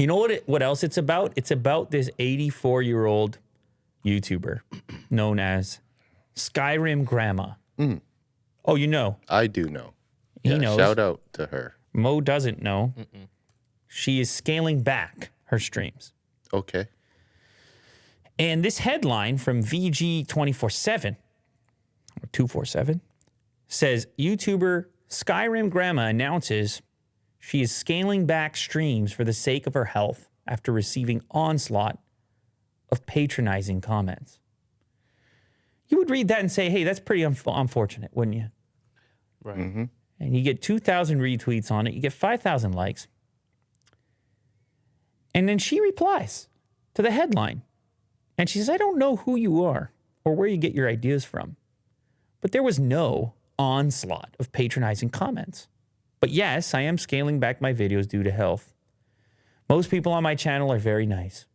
You know what else it's about? It's about this 84-year-old YouTuber known as Skyrim Grandma. Mm. Oh, you know. I do know. He knows. Shout out to her. Mo doesn't know. She is scaling back her streams. Okay. And this headline from VG 24/7 or 247 says YouTuber Skyrim Grandma announces she is scaling back streams for the sake of her health after receiving onslaught of patronizing comments. You would read that and say, hey, that's pretty unfortunate, wouldn't you? Right. Mm-hmm. And you get 2,000 retweets on it. You get 5,000 likes. And then she replies to the headline. And she says, I don't know who you are or where you get your ideas from, but there was no onslaught of patronizing comments. But yes, I am scaling back my videos due to health. Most people on my channel are very nice.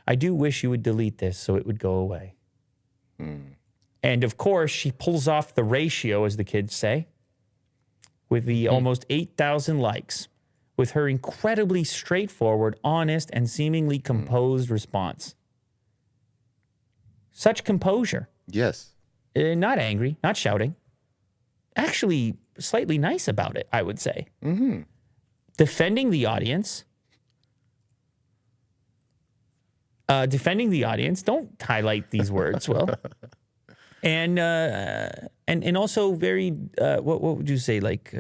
I do wish you would delete this so it would go away. And of course, she pulls off the ratio, as the kids say, with the almost 8,000 likes, with her incredibly straightforward, honest, and seemingly composed response. Such composure. Yes. Not angry, not shouting. Actually, slightly nice about it, I would say. Mm-hmm. Defending the audience. Don't highlight these words, Will. And also very, what would you say, like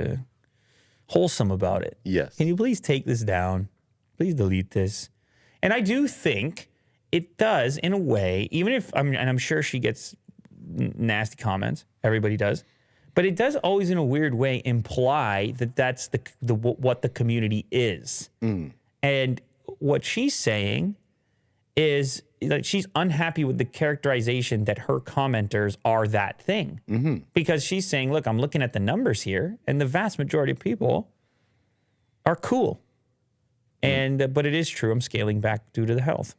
wholesome about it. Yes. Can you please take this down? Please delete this. And I do think it does, in a way, even if, and I'm sure she gets nasty comments. Everybody does. But it does always, in a weird way, imply that that's what the community is. And what she's saying is that she's unhappy with the characterization that her commenters are that thing. Because she's saying, look, I'm looking at the numbers here, and the vast majority of people are cool. And but it is true, I'm scaling back due to the health.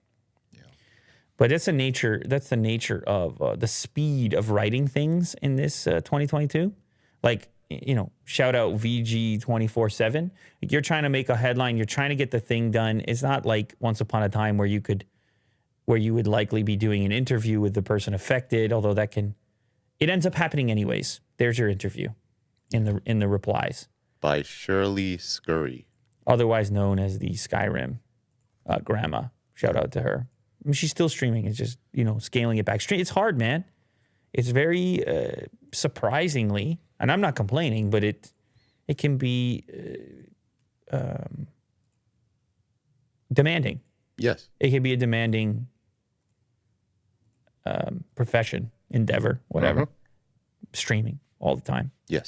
But that's the nature of the speed of writing things in this 2022. Like, you know, shout out VG 24/7. You're trying to make a headline, you're trying to get the thing done. It's not like once upon a time where you would likely be doing an interview with the person affected, although it ends up happening anyways. There's your interview in the replies. By Shirley Scurry. Otherwise known as the Skyrim grandma. Shout out to her. I mean, she's still streaming. It's just, you know, scaling it back. It's hard, man. It's very surprisingly, and I'm not complaining, but it can be demanding. Yes. It can be a demanding profession, endeavor, whatever. Streaming all the time. Yes.